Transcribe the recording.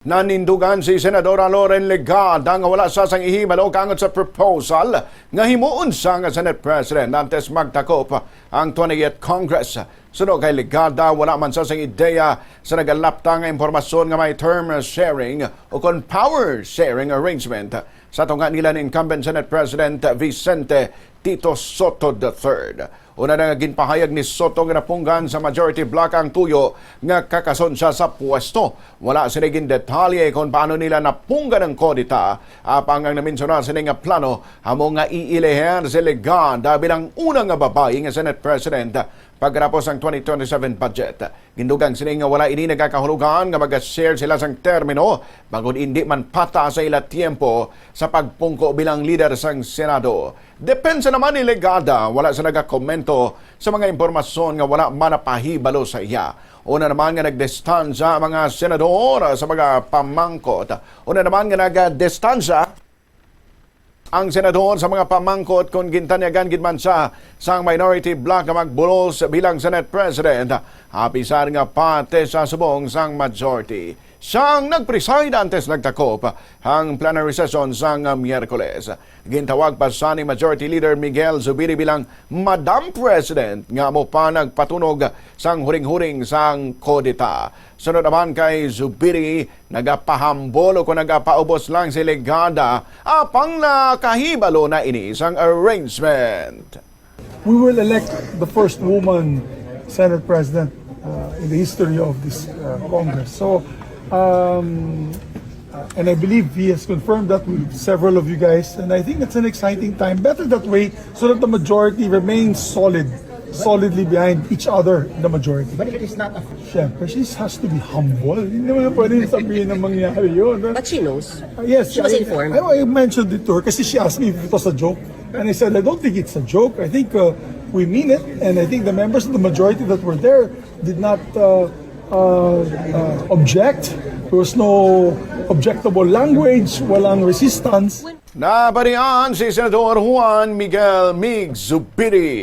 Nanindugan si Senadora Loren Legarda nga wala sa sang ihibalo kangot sa proposal nga himuon sa nga Senate President antes magtakop ang 20th Congress. Sunod kay Legarda, wala man sa sang ideya sa nagalapta nga impormasyon nga may term sharing o kon power sharing arrangement sa tunga nila ni incumbent Senate President Vicente Tito Soto III. Una na ginpahayag ni Soto nga napunggan sa majority block ang tuyo nga kakason siya sa pwesto. Wala sila detalye kung paano nila napunggan ang kodita. Apang ang naminsyonar sila nga plano hamo nga iileher si Legarda bilang unang nga babae nga Senate President pagkatapos ang 2027 budget. Gindugang sila nga wala ini nagkakahulugan nga mag-share sila sang termino bagod hindi man pata sa ila tiempo sa pagpungko bilang leader sang Senado. Depensa naman ni Legarda, wala sa nagakomento sa mga impormasyon nga wala manapahibalo sa iya. Una naman nga nagdistansya mga senador sa mga pamangkot. Una naman nga nagdistansya ang senador sa mga pamangkot kung gintanyagan gidman sa sang minority bloc nga magbulos bilang Senate President. Apisar nga parte sa subong sang majority. Siyang nagpreside antes nagtakop ang plenary session sang Miyerkules. Gintawag pa sa ni Majority Leader Miguel Zubiri bilang Madam President nga mo pa nagpatunog sang huring-huring sang kodita. Sunod naman kay Zubiri, nagapahambol o kung nagapaubos lang si Legarda apang nakahibalo na ini sang arrangement. We will elect the first woman Senate President in the history of this Congress. So, and I believe he has confirmed that with several of you guys, and I think it's an exciting time. Better that way, so that the majority remains solidly behind each other, the majority. But it is not a... Siyempre, she has to be humble. Hindi naman pwede sabihin na mangyari yun. But she knows. Yes, she was informed. I mentioned it to her kasi she asked me if it was a joke. And I said, I don't think it's a joke. I think we mean it. And I think the members of the majority that were there did not object. There was no objectable language, walang resistance. Nabarian si Senador Juan Miguel Mig Zubiri.